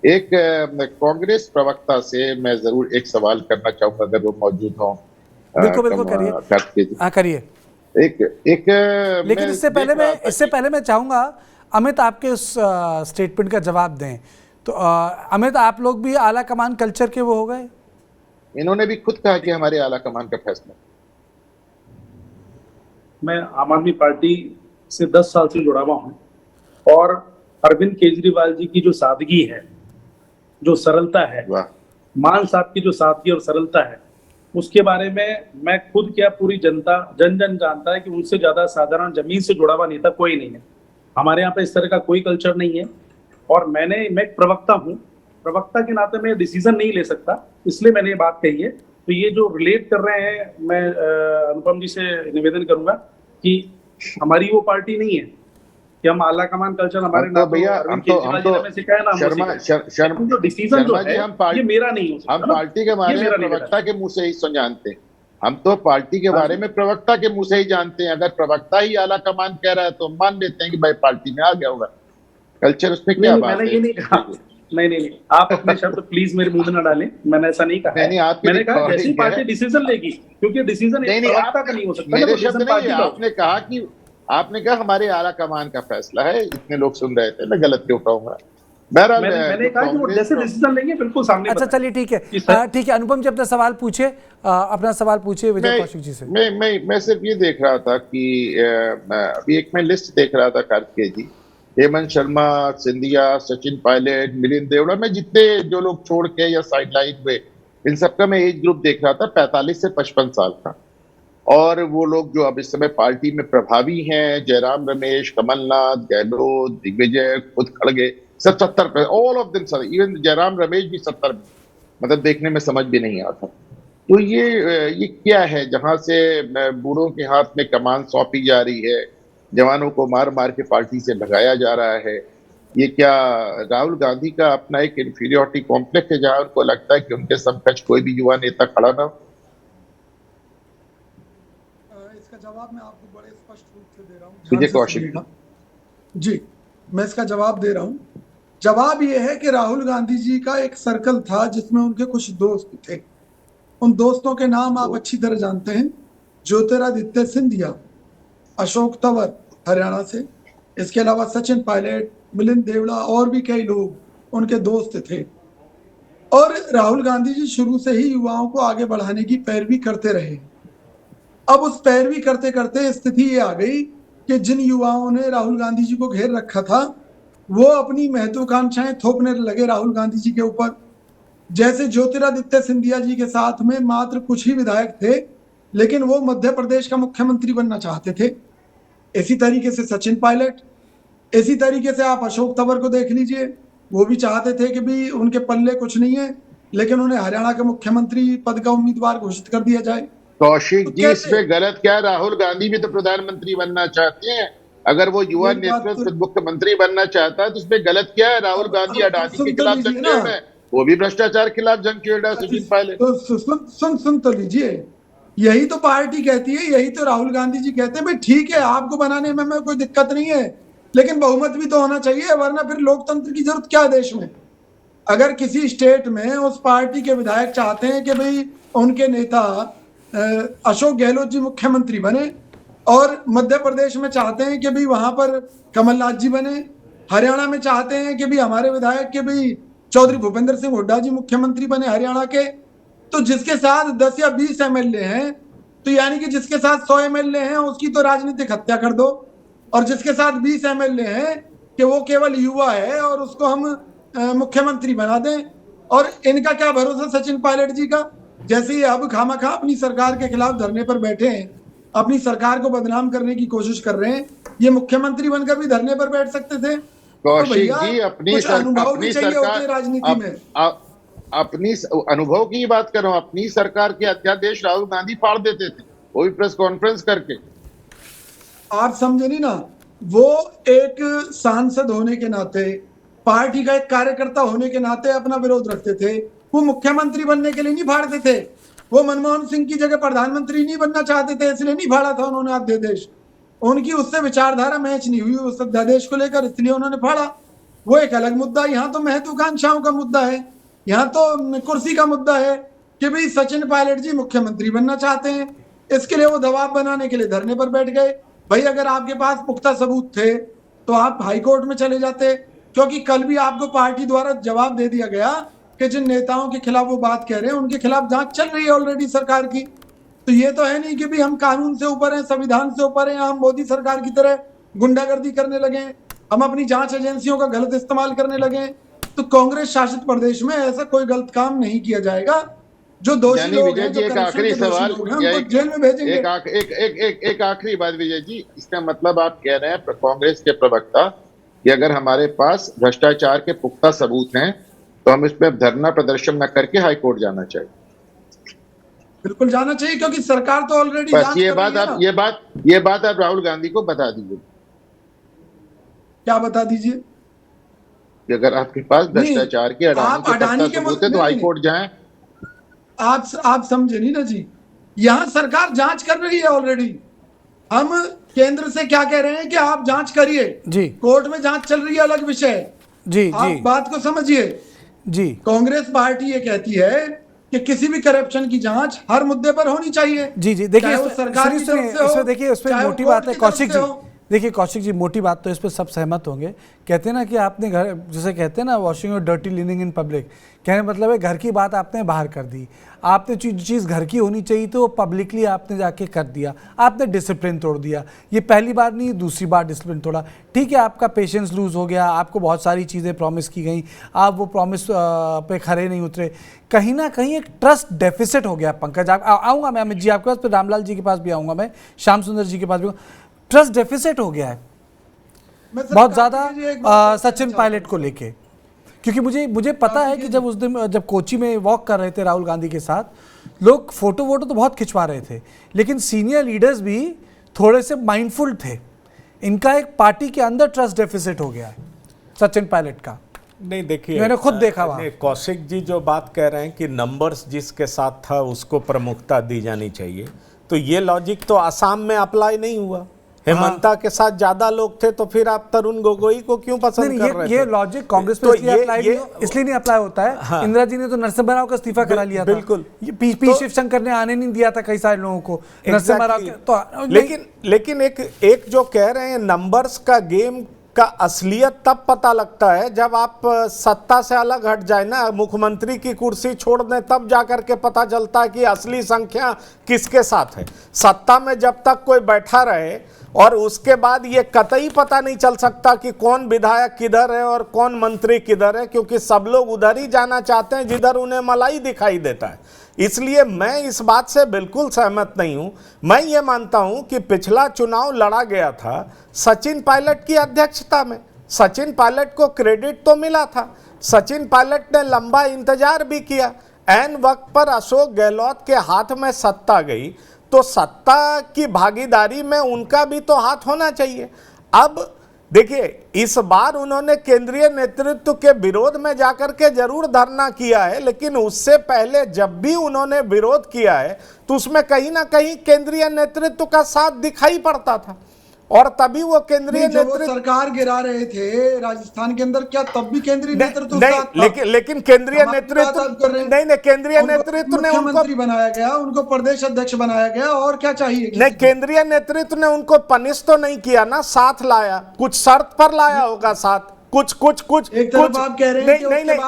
एक कांग्रेस प्रवक्ता से मैं जरूर एक सवाल करना चाहूंगा अगर वो मौजूद हों। बिल्कुल बिल्कुल करिए। हाँ करिए। एक एक लेकिन मैं इससे देख रहा था पहले मैं चाहूंगा अमित आपके उस स्टेटमेंट का जवाब दें। तो अमित, आप लोग भी आला कमान कल्चर के वो हो गए? इन्होंने भी खुद कहा कि हमारे आला कमान का फैसला। मैं आम आदमी पार्टी से 10 साल से जुड़ा हुआ हूं और अरविंद केजरीवाल जी की जो सादगी है, जो सरलता है, वाह। मान साहब की जो सादगी और सरलता है, उसके बारे में मैं खुद क्या पूरी जनता जन जन जानता है कि उनसे ज्यादा साधारण जमीन से जुड़ा हुआ नेता कोई नहीं है। हमारे यहाँ पे इस तरह का कोई कल्चर नहीं है। और मैं एक प्रवक्ता हूँ, प्रवक्ता के नाते मैं डिसीजन नहीं ले सकता, इसलिए मैंने ये बात कही है। तो ये जो रिलेट कर रहे हैं, मैं अनुपम जी से निवेदन करूंगा कि हमारी वो पार्टी नहीं है कि हम आला कमान कल्चर हमारे तो भैया हम तो जो डिसीजन जो है ये मेरा नहीं हो सकता। हम पार्टी के बारे में प्रवक्ता के मुंह से ही जानते हैं। हम तो पार्टी के बारे में प्रवक्ता के मुंह से ही जानते हैं। अगर प्रवक्ता ही आला कमान कह रहा है तो मान लेते हैं कि भाई पार्टी में आ गया होगा। कल्चर उसमें क्या बात है? मैंने ये नहीं कहा। नहीं, आप अपने शब्द प्लीज मेरे मुंह में ना डालें। मैंने ऐसा नहीं कहा। मैंने कहा जैसी पार्टी डिसीजन लेगी, क्योंकि डिसीजन एक प्रवक्ता का नहीं हो सकता। मेरे शब्द नहीं, आपने कहा हमारे आला कमान का फैसला है। इतने लोग सुन रहे थे, मैं गलत क्यों कहूंगा? मैंने कहा कि वो जैसे डिसीजन लेंगे बिल्कुल सामने। अच्छा चलिए ठीक है, ठीक है। अनुपम जी अपना सवाल पूछे, अपना सवाल पूछिए विजय कौशिक जी से। मैं सिर्फ ये देख रहा था कि अभी एक मैं लिस्ट देख रहा था कार्तिकेय जी, हेमंत शर्मा, सिंधिया, सचिन पायलट, मिलिंद देवड़ा में जितने जो लोग छोड़ के या साइडलाइन हुए, इन सबका मैं एज ग्रुप देख रहा था 45 से 55 साल का। और वो लोग जो अब इस समय पार्टी में प्रभावी हैं, जयराम रमेश, कमलनाथ, गहलोत, दिग्विजय, खुद खड़गे, सब 70 पे, all of them, even Jairam Ramesh भी 70 में, मतलब देखने में समझ भी नहीं आता। तो ये क्या है जहां से बूढ़ों के हाथ में कमान सौंपी जा रही है, जवानों को मार मार के पार्टी से भगाया जा रहा है? ये क्या राहुल गांधी का अपना एक इंफीरियोरिटी कॉम्प्लेक्स है जहां उनको लगता है कि उनके समकक्ष कोई भी युवा नेता खड़ा ना हो? इसका जवाब मैं आपको बड़े स्पष्ट रूप से दे रहा हूँ। विजय कौशिक जी, मैं इसका जवाब दे रहा हूँ। जवाब ये है कि राहुल गांधी जी का एक सर्कल था जिसमें उनके कुछ दोस्त थे। उन दोस्तों के नाम आप अच्छी तरह जानते हैं। ज्योतिरादित्य सिंधिया, अशोक तंवर हरियाणा से, इसके अलावा सचिन पायलट, मिलिंद देवड़ा और भी कई लोग उनके दोस्त थे। और राहुल गांधी जी शुरू से ही युवाओं को आगे बढ़ाने की पैरवी करते रहे। अब उस पैरवी करते करते स्थिति ये आ गई कि जिन युवाओं ने राहुल गांधी जी को घेर रखा था वो अपनी महत्वाकांक्षाएं थोपने लगे राहुल गांधी जी के ऊपर। जैसे ज्योतिरादित्य सिंधिया जी के साथ में मात्र कुछ ही विधायक थे, लेकिन वो मध्य प्रदेश का मुख्यमंत्री बनना चाहते थे। इसी तरीके से सचिन पायलट, इसी तरीके से आप अशोक तंवर को देख लीजिए, वो भी चाहते थे कि भी उनके पल्ले कुछ नहीं है, लेकिन उन्हें हरियाणा के मुख्यमंत्री पद का उम्मीदवार घोषित कर दिया जाए। कौशिक जी, इसमें गलत क्या? राहुल गांधी भी तो प्रधानमंत्री बनना चाहते हैं। अगर वो युवा नेतृत्व मुख्यमंत्री बनना चाहता है तो उसमें गलत क्या है? राहुल गांधी अडानी के खिलाफ जंग छेड़ रहे हैं, वो भी भ्रष्टाचार के खिलाफ जंग छेड़ रहा है। सचिन पायलट सुन तो लीजिए, यही तो पार्टी कहती है, यही तो राहुल गांधी जी कहते हैं भाई ठीक है आपको बनाने में कोई दिक्कत नहीं है, लेकिन बहुमत भी तो होना चाहिए, वरना फिर लोकतंत्र की जरूरत क्या देश में? अगर किसी स्टेट में उस पार्टी के विधायक चाहते हैं कि भाई उनके नेता अशोक गहलोत जी मुख्यमंत्री बने, और मध्य प्रदेश में चाहते हैं कि भाई वहां पर कमलनाथ जी बने, हरियाणा में चाहते हैं कि भाई हमारे विधायक के भाई चौधरी भूपेंद्र सिंह हुड्डा जी मुख्यमंत्री बने हरियाणा के, तो जिसके साथ 10 या 20 एमएलए हैं, तो यानी कि जिसके साथ 100 एमएलए हैं उसकी तो राजनीतिक हत्या कर दो, और जिसके साथ 20 एमएलए हैं कि वो केवल युवा है और उसको हम मुख्यमंत्री बना दें। और इनका क्या भरोसा सचिन पायलट जी का? जैसे ही अब खामखा अपनी सरकार के खिलाफ धरने पर बैठे हैं, अपनी सरकार को बदनाम करने की कोशिश कर रहे हैं, ये मुख्यमंत्री बनकर भी धरने पर बैठ सकते थे। कौशिक जी, अपनी सरकार, राजनीति में अपनी अनुभव की बात कर रहा हूं। अपनी सरकार के अध्यादेश राहुल गांधी फाड़ देते थे, वो भी प्रेस कॉन्फ्रेंस करके। आप समझे नहीं ना, वो एक सांसद होने के नाते, पार्टी का एक कार्यकर्ता होने के नाते अपना विरोध रखते थे। वो मुख्यमंत्री बनने के लिए नहीं फाड़ते थे, वो मनमोहन सिंह की जगह प्रधानमंत्री नहीं बनना चाहते थे, इसलिए नहीं फाड़ा था उन्होंने अध्यादेश। उनकी उससे विचारधारा मैच नहीं हुई उस अध्यादेश को लेकर, इसलिए उन्होंने फाड़ा। वो एक अलग मुद्दा। यहाँ तो महत्वाकांक्षाओं का मुद्दा है, यहाँ तो कुर्सी का मुद्दा है कि भाई सचिन पायलट जी मुख्यमंत्री बनना चाहते हैं, इसके लिए वो दबाव बनाने के लिए धरने पर बैठ गए। भाई अगर आपके पास पुख्ता सबूत थे तो आप हाईकोर्ट में चले जाते, क्योंकि कल भी आपको पार्टी द्वारा जवाब दे दिया गया कि जिन नेताओं के खिलाफ वो बात कह रहे हैं उनके खिलाफ जांच चल रही है ऑलरेडी सरकार की। तो ये तो है नहीं कि भी हम कानून से ऊपर हैं, संविधान से ऊपर हैं, हम मोदी सरकार की तरह गुंडागर्दी करने लगे, हम अपनी जांच एजेंसियों का गलत इस्तेमाल करने लगे। तो कांग्रेस शासित प्रदेश में ऐसा कोई गलत काम नहीं किया जाएगा। जो दोषी यानी लोग विजय हैं, जी जो एक करप्शन आखिरी के दोषी सवाल लोग हैं, या उनको जेल में भेजेंगे। एक आखिरी बात विजय जी, इसका मतलब आप कह रहे हैं कांग्रेस के प्रवक्ता कि अगर हमारे पास भ्रष्टाचार के पुख्ता सबूत हैं तो हम इस पे धरना प्रदर्शन न करके हाईकोर्ट जाना चाहिए। बिल्कुल जाना चाहिए, क्योंकि सरकार तो ऑलरेडी बस जांच ये कर बात रही है आप ना। ये बात आप राहुल गांधी को बता दीजिए क्या बता दीजिए कि अगर आपके पास भ्रष्टाचार के आप पुख्ता अडानी के सबूत है तो हाईकोर्ट जाएं। आप समझे नहीं ना जी, यहाँ सरकार जांच कर रही है ऑलरेडी। हम केंद्र से क्या कह रहे हैं कि आप जांच करिए, जी कोर्ट में जांच चल रही है, अलग विषय है। जी आप जी बात को समझिए। जी कांग्रेस पार्टी ये कहती है कि किसी भी करप्शन की जांच हर मुद्दे पर होनी चाहिए। जी जी देखिए, चाहे वो सरकार की तरफ से हो, इसमें देखिए, उस पर चाहे वो मोटी कोर्ट बात है की तरफ कौशिक से जी। हो। देखिए कौशिक जी, मोटी बात तो इस पर सब सहमत होंगे। कहते हैं ना कि आपने घर, जैसे कहते हैं ना वॉशिंग और डर्टी लिनिंग इन पब्लिक, कहने मतलब है घर की बात आपने बाहर कर दी। आपने चीज़ घर की होनी चाहिए तो वो पब्लिकली आपने जाके कर दिया, आपने डिसिप्लिन तोड़ दिया। ये पहली बार नहीं, दूसरी बार डिसिप्लिन तोड़ा। ठीक है, आपका पेशेंस लूज हो गया, आपको बहुत सारी चीज़ें प्रॉमिस की गई, आप वो प्रॉमिस पे खरे नहीं उतरे। कहीं ना कहीं एक ट्रस्ट डेफिसिट हो गया। पंकज, आऊँगा मैं अमित जी आपके पास, फिर रामलाल जी के पास भी आऊँगा, मैं श्याम सुंदर जी के पास भी। ट्रस्ट डेफिसिट हो गया है बहुत ज़्यादा सचिन पायलट को लेके, क्योंकि मुझे पता है कि जब उस दिन जब कोची में वॉक कर रहे थे राहुल गांधी के साथ, लोग फोटो वोटो तो बहुत खिंचवा रहे थे, लेकिन सीनियर लीडर्स भी थोड़े से माइंडफुल थे। इनका एक पार्टी के अंदर ट्रस्ट डेफिसिट हो गया है सचिन पायलट का। नहीं देखिए, मैंने खुद देखा वहाँ। कौशिक जी जो बात कह रहे हैं कि नंबर्स जिसके साथ था उसको प्रमुखता दी जानी चाहिए, तो ये लॉजिक तो असम में अप्लाई नहीं हुआ। हेमंता के साथ ज्यादा लोग थे, तो फिर आप तरुण गोगोई को क्यों पसंद कर रहे थे? ये लॉजिक कांग्रेस पे इसलिए नहीं अप्लाई होता है। हाँ। इंदिरा जी ने तो नरसिम्हा राव का इस्तीफा करा लिया था। बिल्कुल। पी शिवशंकर ने आने नहीं दिया था कई सारे लोगों को। नरसिम्हा राव तो लेकिन एक जो कह रहे हैं नंबर्स का गेम का असलियत तब पता लगता है जब आप सत्ता से अलग हट जाए ना, मुख्यमंत्री की कुर्सी छोड़ दें, तब जाकर के पता चलता है कि असली संख्या किसके साथ है। सत्ता में जब तक कोई बैठा रहे और उसके बाद ये कतई पता नहीं चल सकता कि कौन विधायक किधर है और कौन मंत्री किधर है, क्योंकि सब लोग उधर ही जाना चाहते हैं जिधर उन्हें मलाई दिखाई देता है। इसलिए मैं इस बात से बिल्कुल सहमत नहीं हूं। मैं ये मानता हूं कि पिछला चुनाव लड़ा गया था सचिन पायलट की अध्यक्षता में। सचिन पायलट को क्रेडिट तो मिला था, सचिन पायलट ने लंबा इंतजार भी किया। ऐन वक्त पर अशोक गहलोत के हाथ में सत्ता गई, तो सत्ता की भागीदारी में उनका भी तो हाथ होना चाहिए। अब देखिए, इस बार उन्होंने केंद्रीय नेतृत्व के विरोध में जाकर के जरूर धरना किया है, लेकिन उससे पहले जब भी उन्होंने विरोध किया है तो उसमें कहीं ना कहीं केंद्रीय नेतृत्व का साथ दिखाई पड़ता था, और तभी वो केंद्रीय नेतृत्व सरकार गिरा रहे थे राजस्थान के अंदर, क्या तब भी केंद्रीय नेतृत्व नहीं, लेकिन केंद्रीय नेतृत्व नहीं, केंद्रीय नेतृत्व ने मुख्यमंत्री बनाया गया, उनको प्रदेश अध्यक्ष बनाया गया, और क्या चाहिए? नहीं, केंद्रीय नेतृत्व ने उनको पनिश तो नहीं किया ना, साथ लाया, कुछ शर्त पर लाया होगा साथ, कुछ आप कह रहे हैं नहीं,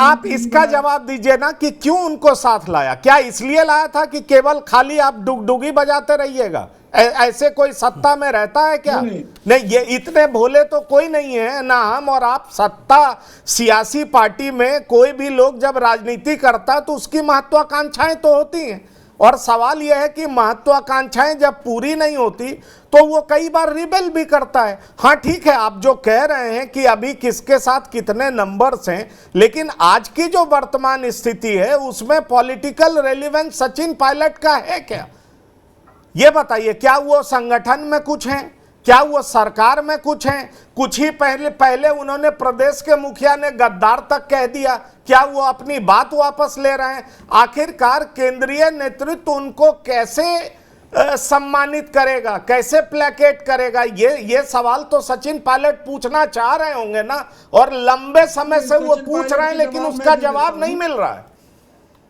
आप इसका जवाब दीजिए ना कि क्यों उनको साथ लाया। क्या इसलिए लाया था कि केवल खाली आप डुगडुगी बजाते रहिएगा? ऐसे कोई सत्ता में रहता है क्या? नहीं, ये इतने भोले तो कोई नहीं है ना। हम और आप सत्ता सियासी पार्टी में कोई भी लोग जब राजनीति करता है तो उसकी महत्वाकांक्षाएं तो होती हैं, और सवाल यह है कि महत्वाकांक्षाएं जब पूरी नहीं होती तो वो कई बार रिबेल भी करता है। हाँ ठीक है, आप जो कह रहे हैं कि अभी किसके साथ कितने नंबर्स हैं, लेकिन आज की जो वर्तमान स्थिति है उसमें पॉलिटिकल रेलिवेंस सचिन पायलट का है क्या? ये बताइए, क्या वो संगठन में कुछ हैं? क्या वो सरकार में कुछ हैं? कुछ ही पहले उन्होंने प्रदेश के मुखिया ने गद्दार तक कह दिया। क्या वो अपनी बात वापस ले रहे हैं? आखिरकार केंद्रीय नेतृत्व उनको कैसे सम्मानित करेगा, कैसे प्लेकेट करेगा? ये सवाल तो सचिन पायलट पूछना चाह रहे होंगे ना, और लंबे समय से वो पूछ रहे हैं, लेकिन उसका जवाब नहीं मिल रहा है।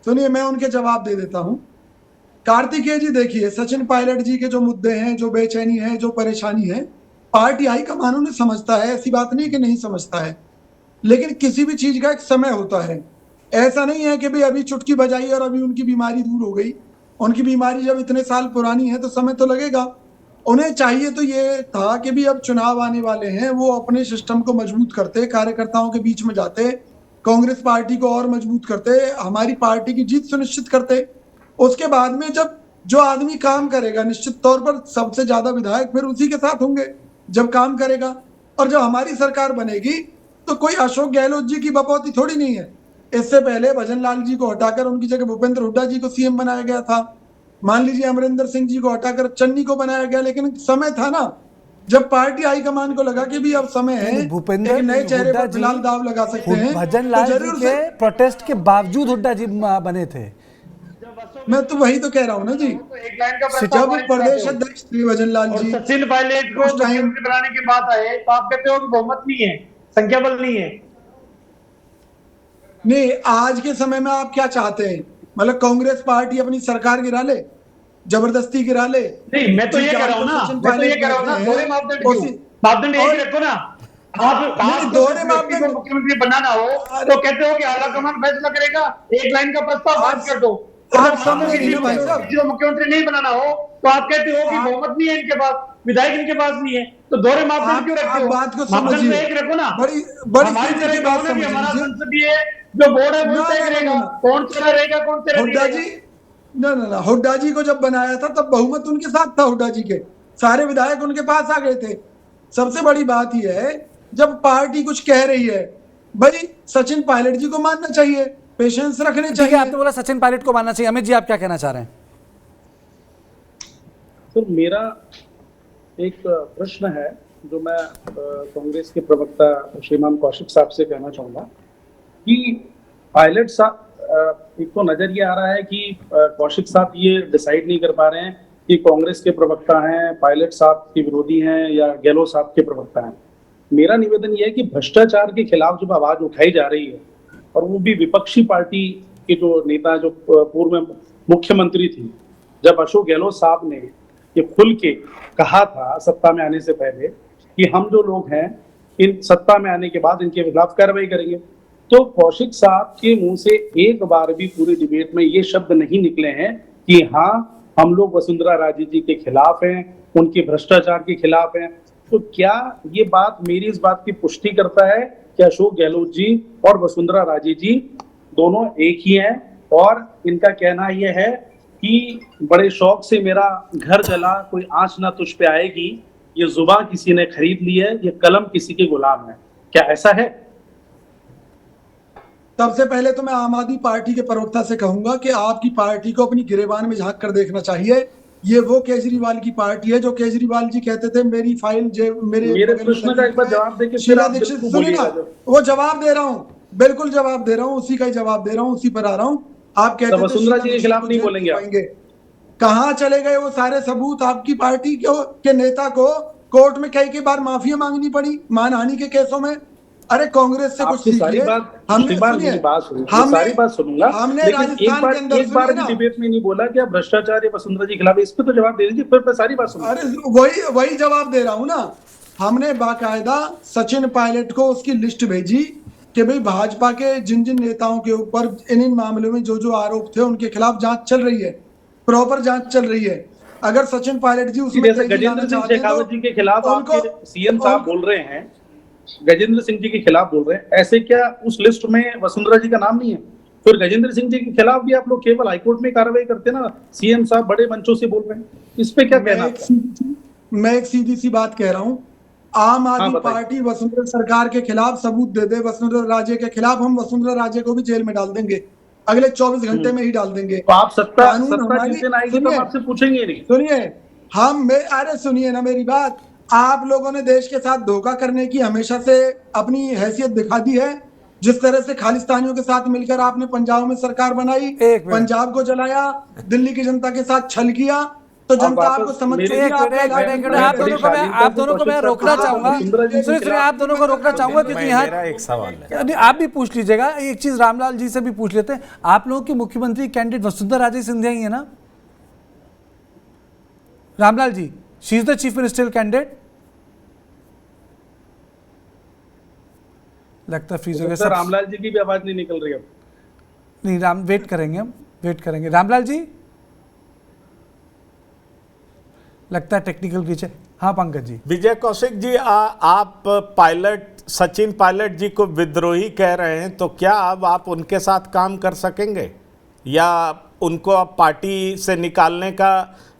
सुनिए, मैं उनके जवाब दे देता हूं। कार्तिकेय जी, देखिए, सचिन पायलट जी के जो मुद्दे हैं, जो बेचैनी है, जो परेशानी है, पार्टी हाईकमान उन्हें समझता है, ऐसी बात नहीं कि नहीं समझता है, लेकिन किसी भी चीज का एक समय होता है। ऐसा नहीं है कि भाई अभी चुटकी बजाई और अभी उनकी बीमारी दूर हो गई। उनकी बीमारी जब इतने साल पुरानी है तो समय तो लगेगा। उन्हें चाहिए तो ये था कि भी अब चुनाव आने वाले हैं, वो अपने सिस्टम को मजबूत करते, कार्यकर्ताओं के बीच में जाते, कांग्रेस पार्टी को और मजबूत करते, हमारी पार्टी की जीत सुनिश्चित करते। उसके बाद में जब जो आदमी काम करेगा, निश्चित तौर पर सबसे ज्यादा विधायक फिर उसी के साथ होंगे जब काम करेगा। और जब हमारी सरकार बनेगी तो कोई अशोक गहलोत जी की बपौती थोड़ी नहीं है। इससे पहले भजन लाल जी को हटाकर उनकी जगह भूपेंद्र हुड्डा जी को सीएम बनाया गया था। मान लीजिए अमरिंदर सिंह जी को हटाकर चन्नी को बनाया गया, लेकिन समय था ना जब पार्टी हाईकमान को लगा कि भी अब समय है, भूपेंद्र एक नए चेहरे हुड्डा पर फिलहाल दाव लगा सकते हैं। भजन तो लाल जी जरूर के से प्रोटेस्ट के बावजूद हुड्डा जी बने थे। मैं तो वही तो कह रहा हूँ ना जी, एक लाइन का प्रस्ताव जब पारित प्रदेश करते हो। अध्यक्ष श्री भजन लाल और जी सचिन पायलट को उस टाइम मुख्यमंत्री बनाने की बात आए तो आप कहते हो कि बहुमत नहीं है, संख्या बल नहीं है। नहीं, आज के समय में आप क्या चाहते हैं? मतलब कांग्रेस पार्टी अपनी सरकार गिरा ले, जबरदस्ती गिरा ले? नहीं, मैं तो ये कह रहा हूँ ना, मैं तो ये कह रहा हूँ ना, दोहरे मापदंड क्यों? मापदंड एक रखो ना। आप दोहरे मापदंड को मुख्यमंत्री बनाना हो तो कहते हो कि आलाकमान फैसला करेगा, एक लाइन का प्रस्ताव पास कर दो। आप समझ नहीं ना भाई साहब। किसी को मुख्यमंत्री नहीं बनाना हो तो आप कहते हो कि बहुमत नहीं है इनके पास, विधायक इनके पास नहीं है, तो दोहरे मापदंड क्यों रखते हो? बात को मापदंड समझिए, एक रखो ना। बड़ी हमारी सीधी तरह सी बात गाँव में भी समझ हमारा लीजिए। संसदीय जो बोर्ड है वो ना, तय ना, करेगा ना, ना। कौन चला रहेगा कौन चला नहीं हुड्डा रहेगा। जी, ना, हुड्डा जी को जब बनाया था तब बहुमत उनके साथ था, हुड्डा जी के सारे विधायक उनके पास आ गए थे। सबसे बड़ी बात यह है, जब पार्टी कुछ कह रही है, भाई सचिन पायलट जी को मानना चाहिए, पेशेंस रखने ठीक है, चाहिए। आपने बोला सचिन पायलट को मानना चाहिए। अमित जी, आप क्या कहना चाह रहे हैं? तो मेरा एक प्रश्न है जो मैं कांग्रेस के प्रवक्ता श्रीमान कौशिक साहब से कहना चाहूंगा कि पायलट साहब, एक तो नजर ये आ रहा है कि कौशिक साहब ये डिसाइड नहीं कर पा रहे हैं कि कांग्रेस के प्रवक्ता हैं, पायलट साहब के विरोधी हैं या गहलोत साहब के प्रवक्ता हैं। मेरा निवेदन यह है कि भ्रष्टाचार के खिलाफ जब आवाज उठाई जा रही है, और वो भी विपक्षी पार्टी के जो नेता, जो पूर्व मुख्यमंत्री थी, जब अशोक गहलोत साहब ने ये खुल के कहा था सत्ता में आने से पहले कि हम जो लोग हैं इन सत्ता में आने के बाद इनके खिलाफ कार्रवाई करेंगे, तो कौशिक साहब के मुंह से एक बार भी पूरी डिबेट में ये शब्द नहीं निकले हैं कि हाँ हम लोग वसुंधरा राजे जी के खिलाफ हैं, उनके भ्रष्टाचार के खिलाफ हैं। तो क्या ये बात मेरी इस बात की पुष्टि करता है कि अशोक गहलोत जी और वसुंधरा राजे जी दोनों एक ही हैं, और इनका कहना यह है कि बड़े शौक से मेरा घर जला, कोई आंच ना तुझ पे आएगी, ये जुबा किसी ने खरीद ली है, ये कलम किसी के गुलाम है? क्या ऐसा है? सबसे पहले तो मैं आम आदमी पार्टी के प्रवक्ता से कहूंगा कि आपकी पार्टी को अपनी गिरेबान में झांक कर देखना चाहिए। ये वो केजरीवाल की पार्टी है जो केजरीवाल जी कहते थे मेरी फाइल मेरे प्रश्न का एक बार जवाब देके फिर शीला आप दीक्षित, बिल्कुल सुनिए ना, बोलिएगा। वो जवाब दे रहा हूँ, बिल्कुल जवाब दे रहा हूँ, उसी का ही जवाब दे रहा हूँ, उसी पर आ रहा हूँ। आप कहते थे वसुंधरा जी के शीला खिलाफ दीक्षित नहीं को बोलेंगे आप? जेल भिजवाएंगे। कहाँ चले गए वो सारे सबूत? आपकी पार्टी के नेता को कोर्ट में कई बार माफिया मांगनी पड़ी मानहानि के केसों में। अरे कांग्रेस से कुछ आपकी सारी सीखिए। बात, हमने मेरी बात सुनिए, हमने सारी बात सुनूंगा, हमने लेकिन राजस्थान के अंदर एक बार सुनिए भी ना। डिबेट में नहीं बोला कि आप भ्रष्टाचार या वसुंधरा जी के खिलाफ, इस पे तो जवाब दे दीजिए, फिर मैं सारी बात सुनूंगा। अरे वही जवाब दे रहा हूं ना। हमने बाकायदा सचिन पायलट को उसकी लिस्ट भेजी कि भाई भाजपा के जिन जिन नेताओं के ऊपर इन मामलों में जो जो आरोप थे उनके खिलाफ जांच चल रही है, प्रॉपर जांच चल रही है। अगर सचिन पायलट जी उसमें जैसे गजेंद्र सिंह शेखावत जी के खिलाफ आपके सीएम साहब बोल रहे हैं, गजेंद्र सिंह जी के खिलाफ बोल रहे हैं, ऐसे क्या उस लिस्ट में वसुंधरा जी का नाम नहीं है? फिर गजेंद्र सिंह जी के खिलाफ भी आप लोग केवल हाईकोर्ट में कार्रवाई करते ना, सीएम साहब बड़े मंचों से बोल रहे हैं, इस पे क्या कहना? मैं एक सीधी सी बात कह रहा हूं, आम आदमी पार्टी वसुंधरा सरकार के खिलाफ सबूत दे दे, वसुंधरा राजे के खिलाफ, हम वसुंधरा राजे को भी जेल में डाल देंगे, अगले 24 घंटे में ही डाल देंगे। तो आप सत्ता जिस दिन आएगी तो आपसे पूछेंगे नहीं। सुनिए, अरे सुनिए ना मेरी बात। आप लोगों ने देश के साथ धोखा करने की हमेशा से अपनी हैसियत दिखा दी है। जिस तरह से खालिस्तानियों के साथ मिलकर आपने पंजाब में सरकार बनाई, पंजाब को जलाया, दिल्ली की जनता के साथ छल किया, तो तो जनता वापस आपको समझ मेरी- चुकी है, एक मिनट, आपका एक मिनट, ऐलान एक मिनट, है। आप दोनों को मैं रोकना चाहूंगा। सुनिए, आप दोनों को रोकना चाहूंगा क्योंकि यहाँ मेरा एक सवाल है। नहीं, आप भी पूछ लीजिएगा। एक चीज रामलाल जी से भी पूछ लेते हैं, आप लोगों की मुख्यमंत्री कैंडिडेट वसुंधरा राजे सिंधिया ही है ना? Ramlal ji, she is the chief ministerial candidate. लगता है फ्रीज हो गया सर सब। रामलाल जी की भी आवाज नहीं निकल रही अब। नहीं, वेट करेंगे, हम वेट करेंगे। रामलाल जी, लगता है टेक्निकल ग्लिच है। हाँ पंकज जी। विजय कौशिक जी, आप पायलट सचिन पायलट जी को विद्रोही कह रहे हैं, तो क्या अब आप उनके साथ काम कर सकेंगे या उनको अब पार्टी से निकालने का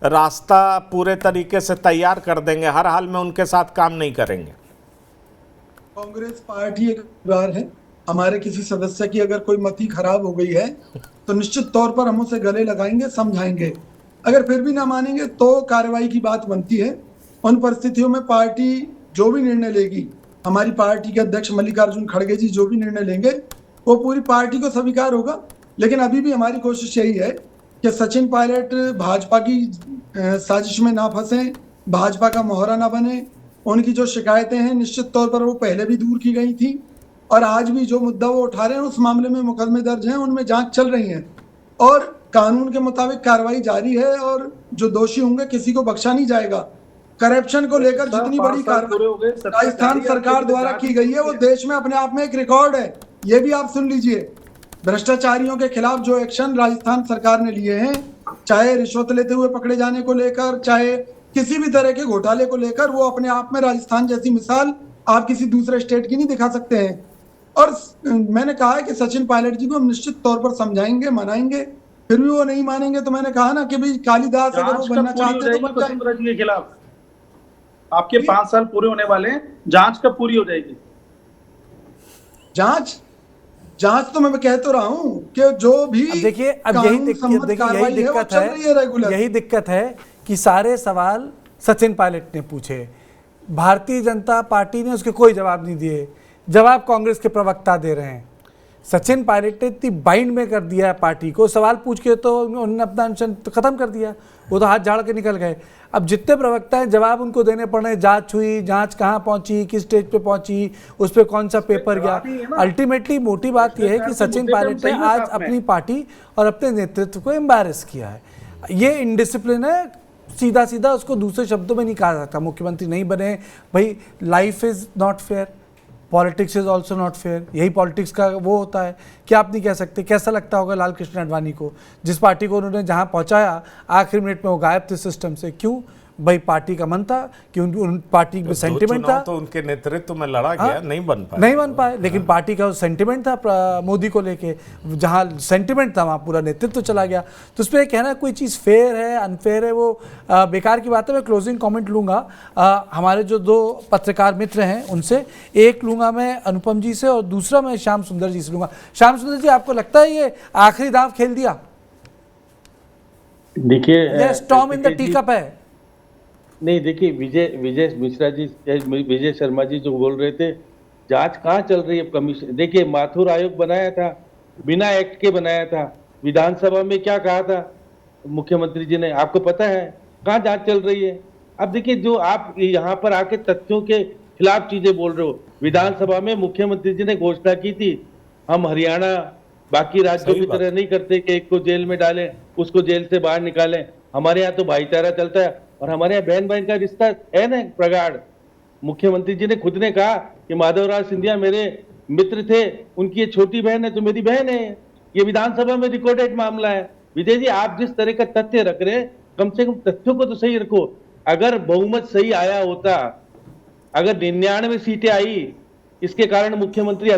रास्ता पूरे तरीके से तैयार कर देंगे, हर हाल में उनके साथ काम नहीं करेंगे? कांग्रेस पार्टी एक परिवार है। हमारे किसी सदस्य की अगर कोई मति खराब हो गई है तो निश्चित तौर पर हम उसे गले लगाएंगे, समझाएंगे। अगर फिर भी ना मानेंगे तो कार्रवाई की बात बनती है। उन परिस्थितियों में पार्टी जो भी निर्णय लेगी, हमारी पार्टी के अध्यक्ष मल्लिकार्जुन खड़गे जी जो भी निर्णय लेंगे वो पूरी पार्टी को स्वीकार होगा। लेकिन अभी भी हमारी कोशिश यही है कि सचिन पायलट भाजपा की साजिश में ना फंसे, भाजपा का मोहरा ना बने। उनकी जो शिकायतें हैं निश्चित तौर पर वो पहले भी दूर की गई थी और आज भी जो मुद्दा वो उठा रहे हैं उस मामले में मुकदमे दर्ज हैं, उनमें जांच चल रही है और कानून के मुताबिक कार्रवाई जारी है और जो दोषी होंगे किसी को बख्शा नहीं जाएगा। करप्शन को लेकर जितनी बड़ी कार्रवाई राजस्थान सरकार द्वारा की गई है वो देश में अपने आप में एक रिकॉर्ड है। ये भी आप सुन लीजिए, भ्रष्टाचारियों के खिलाफ जो एक्शन राजस्थान सरकार ने लिए हैं, चाहे रिश्वत लेते हुए पकड़े जाने को लेकर, चाहे किसी भी तरह के घोटाले को लेकर, वो अपने आप में राजस्थान जैसी मिसाल आप किसी दूसरे स्टेट की नहीं दिखा सकते हैं। और मैंने कहा है कि सचिन पायलट जी को हम निश्चित तौर पर समझाएंगे, मनाएंगे, फिर भी वो नहीं मानेंगे तो मैंने कहा ना कि भाई कालिदास अगर वो बनना चाहते हैं तो बन जाए। वसुंधरा जी के खिलाफ आपके 5 साल पूरे होने वाले हैं, जांच कब पूरी हो जाएगी? जांच तो मैं कह तो रहा हूं कि जो भी देखिए, अब यही दिक्कत है कि सारे सवाल सचिन पायलट ने पूछे, भारतीय जनता पार्टी ने उसके कोई जवाब नहीं दिए। जवाब कांग्रेस के प्रवक्ता दे रहे हैं। सचिन पायलट ने इतनी बाइंड में कर दिया है पार्टी को, सवाल पूछ के तो उन्होंने अपना अनशन तो खत्म कर दिया, वो तो हाथ झाड़ के निकल गए। अब जितने प्रवक्ता हैं जवाब उनको देने पड़ रहे हैं। जांच हुई, जांच कहाँ पहुंची, किस स्टेज पे पहुंची, उस पर कौन सा पेपर गया। अल्टीमेटली मोटी बात यह है कि सचिन पायलट ने आज अपनी पार्टी और अपने नेतृत्व को एम्बैरेस किया है। ये इनडिसिप्लिन है, सीधा सीधा उसको दूसरे शब्दों में नहीं कहा जाता। मुख्यमंत्री नहीं बने भाई, life is not fair, politics is also not fair. यही पॉलिटिक्स का वो होता है कि आप नहीं कह सकते। कैसा लगता होगा लाल कृष्ण आडवाणी को, जिस पार्टी को उन्होंने जहां पहुंचाया आखिरी मिनट में वो गायब थे सिस्टम से। क्यों भाई? पार्टी का मन था कि उन पार्टी में सेंटिमेंट था, तो उनके नेतृत्व में लड़ा गया, नहीं बन पाए। लेकिन पार्टी का सेंटिमेंट था मोदी को लेके, जहां सेंटिमेंट था वहां पूरा नेतृत्व चला गया। तो उस पर कहना कोई चीज़ फेयर है अनफेयर है वो बेकार की बात है। मैं क्लोजिंग कमेंट लूंगा हमारे जो 2 पत्रकार मित्र हैं उनसे। एक लूंगा मैं अनुपम जी से और दूसरा मैं श्याम सुंदर जी से लूंगा। श्याम सुंदर जी, आपको लगता है ये आखिरी दांव खेल दिया? देखिए, storm in the tea cup है। नहीं, देखिए, विजय मिश्रा जी, विजय शर्मा जी जो बोल रहे थे, जांच कहाँ चल रही है कमीशन। देखिए, माथुर आयोग बनाया था, बिना एक्ट के बनाया था। विधानसभा में क्या कहा था मुख्यमंत्री जी ने, आपको पता है? कहाँ जांच चल रही है? अब देखिए, जो आप यहाँ पर आके तथ्यों के खिलाफ चीजें बोल रहे हो। विधानसभा में मुख्यमंत्री जी ने घोषणा की थी, हम हरियाणा बाकी राज्यों की तरह नहीं करते कि एक को जेल में डालें, उसको जेल से बाहर निकालें। हमारे यहाँ तो भाईचारा चलता है और हमारे यहाँ बहन बहन का रिश्ता है ना प्रगाढ़। मुख्यमंत्री जी ने खुद ने कहा कि माधवराज सिंधिया मेरे मित्र थे, उनकी ये छोटी बहन है तो मेरी बहन है। ये विधानसभा में रिकॉर्डेड मामला है। विजय जी, आप जिस तरह का तथ्य रख रहे, कम से कम तथ्यों को तो सही रखो। अगर बहुमत सही आया होता, अगर 99 सीटें आई, इसके कारण मुख्यमंत्री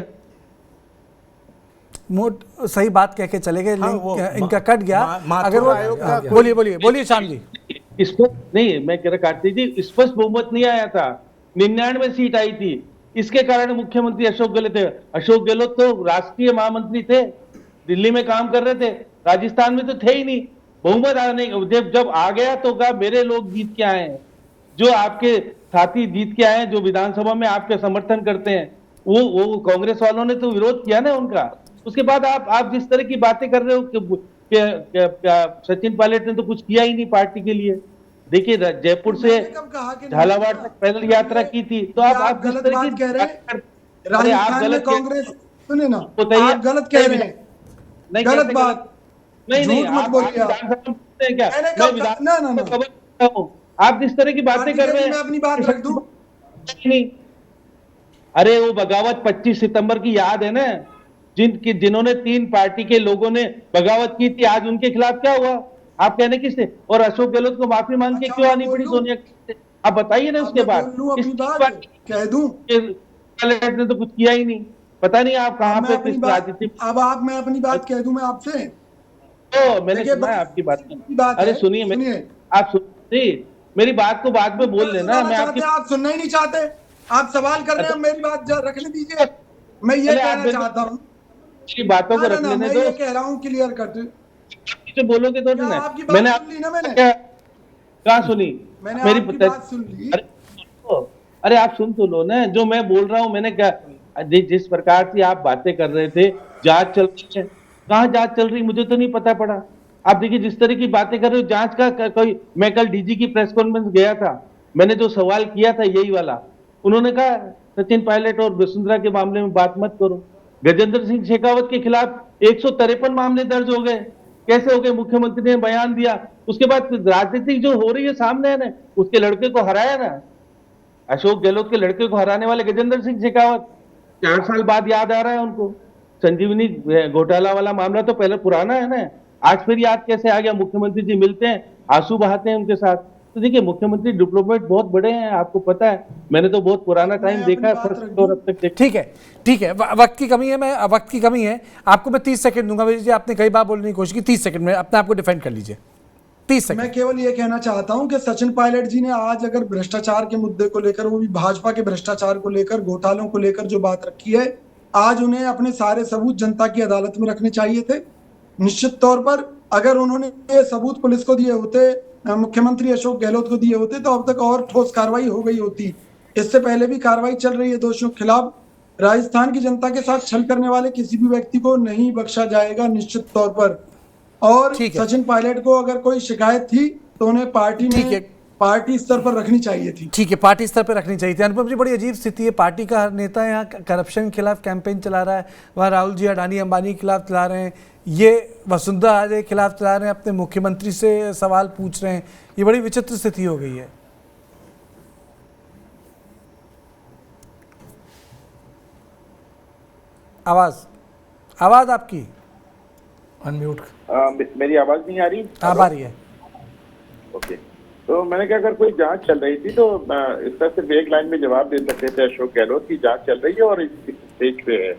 सही बात कह के चले गए। इनका कट गया। अगर वो बोलिए श्याम जी। नहीं, मैं कह रहा कार्तिक जी, स्पष्ट बहुमत नहीं आया था, 99 सीट आई थी, इसके कारण मुख्यमंत्री अशोक गहलोत थे। अशोक गहलोत तो राष्ट्रीय महामंत्री थे, दिल्ली में काम कर रहे थे, राजस्थान में तो थे ही नहीं। बहुमत आने जब आ गया तो कहा मेरे लोग जीत के आए हैं, जो आपके साथी जीत के आए हैं, जो विधानसभा में आपके समर्थन करते हैं, वो कांग्रेस वालों ने तो विरोध किया ना उनका। उसके बाद आप जिस तरह की बातें कर रहे हो कि सचिन पायलट ने तो कुछ किया ही नहीं पार्टी के लिए, देखिए जयपुर से मैंने कब कहा कि नहीं झालावाड़ किया? तक पैदल यात्रा की थी, तो ये आप जिस गलत तरह की बात कह रहे हैं। अरे आप राजस्थान में गलत कांग्रेस, सुनिए ना, बताइए, आप गलत कह रहे हैं, नहीं गलत कैसे बात, नहीं नहीं, झूठ मत आप बोलिए आप। विधानसभा में बोलते हैं क्या? मैंने मैं कब विधान ना ना ना, खबर करता हूँ, आप जिस तरह की बातें पार्टी कर के रहे लिए हैं, मैं अपनी बात रख दूं। नहीं, अरे वो बगावत 25 सितंबर की याद है ना, जिन्होंने 3 पार्टी के लोगों ने बगावत की थी, आज उनके खिलाफ क्या हुआ? आप कहने किससे? और अशोक गहलोत को माफी मांग के अच्छा, क्यों मैं आनी बोल पड़ी लूं, सोनिया गांधी से? आप बताइए ना अब उसके मैं बाद। बोल लूं अपनी इसके बात, बाद कह दूं। पायलट ने तो कुछ किया ही नहीं, पता नहीं आप अब कहाँ मैं पे अपनी किस बात, राजनीति अब आप, मैं अपनी बात कह दूं मैं आपसे। तो मैंने देखिए सुना है आपकी बात। की बात अरे है, सुनिए, सुनिए, आप सुनिए, मेरी बात को बाद में बोल लेना, सुनाना मैं चाहते आपकी हैं, आप सुनना ही नहीं चाहते। आप सवाल कर रहे हैं, मेरी बात रखने दीजिए। मैं ये पहले आप कहना चाहता हूँ, मेरी बातों को ना रख ना, लेने मैं दो, ये कह रहा हूँ क्लियर कट। से बोलोगे तो क्या ना। आपकी मैंने बात सुन ली ना? मैंने कहाँ सुनी? मैंने मेरी आपकी पता- बात सुन ली। अरे अरे आप सुन तो लो ना, जो मैं बोल रहा हूँ, मैंने क्या जिस प्रकार से आप बातें कर रहे थे, जांच चल रही है, कहाँ जांच चल रही मुझे तो नहीं पता पड़ा। आप देखिए जिस तरह की बातें कर रहे हो, जांच का कोई, मैं कल डीजी की प्रेस कॉन्फ्रेंस गया था, मैंने जो सवाल किया था यही वाला, उन्होंने कहा सचिन पायलट और वसुंधरा के मामले में बात मत करो। गजेंद्र सिंह शेखावत के खिलाफ 153 मामले दर्ज हो गए, कैसे हो गए? मुख्यमंत्री ने बयान दिया, उसके बाद राजनीति जो हो रही है सामने है ना, उसके लड़के को हराया ना, अशोक गहलोत के लड़के को हराने वाले गजेंद्र सिंह शेखावत, 4 साल बाद याद आ रहा है उनको। संजीवनी घोटाला वाला मामला तो पहले पुराना है ना, आज फिर याद कैसे आ गया? मुख्यमंत्री जी मिलते हैं, आंसू बहाते हैं उनके साथ। तो देखिए मुख्यमंत्री डिप्लोमेट बहुत बड़े हैं, आपको पता है, मैंने तो बहुत पुराना टाइम मैं देखा है, अपनी बात फर्स्ट रख और अब तक देखा। ठीक है, ठीक है, वक्त की कमी है, मैं वक्त की कमी है, आपको मैं 30 सेकंड दूंगा। विजय जी, आपने कई बार बोलने की कोशिश की, 30 सेकंड में अपने आप को डिफेंड कर लीजिए, 30 मैं सेकंड। केवल ये कहना चाहता हूं कि सचिन पायलट जी ने आज अगर भ्रष्टाचार के मुद्दे को लेकर, वो भी भाजपा के भ्रष्टाचार को लेकर, घोटालों को लेकर जो बात रखी है, आज उन्हें अपने सारे सबूत जनता की अदालत में रखने चाहिए थे। निश्चित तौर पर अगर उन्होंने ये सबूत पुलिस को दिए होते, मुख्यमंत्री अशोक गहलोत को दिए होते, तो अब तक और ठोस कार्रवाई हो गई होती। इससे पहले भी कार्रवाई चल रही है दोषियों के खिलाफ। राजस्थान की जनता के साथ छल करने वाले किसी भी व्यक्ति को नहीं बख्शा जाएगा निश्चित तौर पर। और ठीक है। सचिन पायलट को अगर कोई शिकायत थी तो उन्हें पार्टी ठीक है। में, पार्टी स्तर पर रखनी चाहिए थी। ठीक है, पार्टी स्तर पर रखनी चाहिए थी। अनुपम जी, बड़ी अजीब स्थिति है, पार्टी का हर नेता यहाँ करप्शन के खिलाफ कैंपेन चला रहा है, वहाँ राहुल जी अडानी अंबानी के खिलाफ चला रहे हैं, ये वसुंधरा राजे के खिलाफ चला रहे हैं, अपने मुख्यमंत्री से सवाल पूछ रहे हैं, ये बड़ी विचित्र स्थिति हो गई है। आवाज आपकी अनम्यूट। मेरी आवाज नहीं आ रही? अब आ रही है। ओके, तो मैंने कहा अगर कोई जांच चल रही थी तो इसका सिर्फ एक लाइन में जवाब दे सकते थे अशोक गहलोत की जांच चल रही है और इस स्टेज पे है,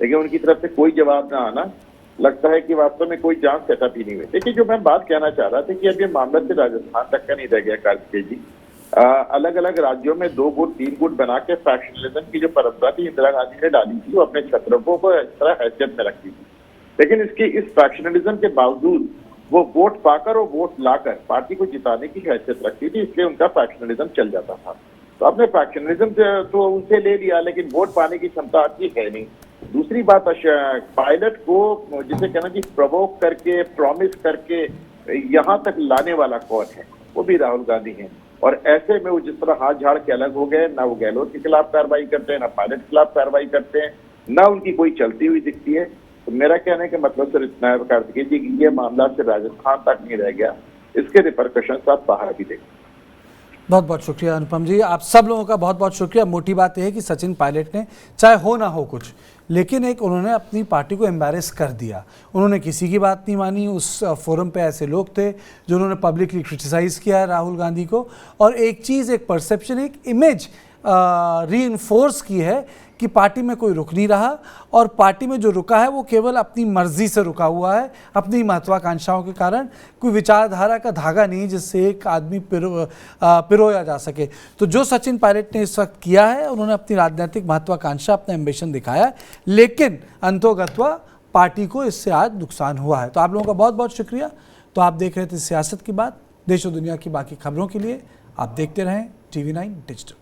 लेकिन उनकी तरफ से कोई जवाब ना आना, लगता है कि वास्तव में कोई जांच सेटअप ही नहीं हुई। देखिए, जो मैं बात कहना चाह रहा था कि अब ये मामला सिर्फ राजस्थान तक का नहीं रह गया कार्तिकेय जी। अलग अलग राज्यों में 2 गुट 3 गुट बना के फैक्शनलिज्म की जो परंपरा थी इंदिरा गांधी ने डाली थी, वो अपने छत्रपों को इस तरह हैसियत में रखती थी, लेकिन इसकी इस फैक्शनलिज्म के बावजूद वो वोट पाकर और वोट लाकर पार्टी को जिताने की हैसियत रखती थी, इसलिए उनका फैक्शनलिज्म चल जाता था। तो आपने फैक्शनलिज्म तो उनसे ले लिया, लेकिन वोट पाने की क्षमता आपकी है नहीं। दूसरी बात, पायलट को जिसे कहना कि प्रवोक करके, प्रॉमिस करके यहाँ तक लाने वाला कौन है? वो भी राहुल गांधी हैं। और ऐसे में वो जिस तरह हाथ झाड़ के अलग हो गए, ना वो गहलोत के खिलाफ कार्रवाई करते हैं, ना पायलट के खिलाफ कार्रवाई करते हैं, ना उनकी कोई चलती हुई दिखती है। तो मेरा कहने का मतलब सिर्फ इतना है कार्तिकेय जी कि ये मामला सिर्फ राजस्थान तक नहीं रह गया, इसके रिपरकशंस आप बाहर भी देखें। बहुत बहुत शुक्रिया अनुपम जी, आप सब लोगों का बहुत बहुत शुक्रिया। मोटी बात यह है कि सचिन पायलट ने, चाहे हो ना हो कुछ, लेकिन एक उन्होंने अपनी पार्टी को एम्बैरेस कर दिया। उन्होंने किसी की बात नहीं मानी। उस फोरम पे ऐसे लोग थे जो उन्होंने पब्लिकली क्रिटिसाइज़ किया राहुल गांधी को, और एक चीज़, एक परसेप्शन, एक इमेज रीइंफोर्स की है कि पार्टी में कोई रुक नहीं रहा, और पार्टी में जो रुका है वो केवल अपनी मर्जी से रुका हुआ है, अपनी महत्वाकांक्षाओं के कारण। कोई विचारधारा का धागा नहीं जिससे एक आदमी पिरोया जा सके। तो जो सचिन पायलट ने इस वक्त किया है, उन्होंने अपनी राजनीतिक महत्वाकांक्षा, अपना एम्बिशन दिखाया है, लेकिन अंतोगत्वा पार्टी को इससे आज नुकसान हुआ है। तो आप लोगों का बहुत बहुत शुक्रिया। तो आप देख रहे थे सियासत की बात। देश और दुनिया की बाकी खबरों के लिए आप देखते रहें TV9 डिजिटल।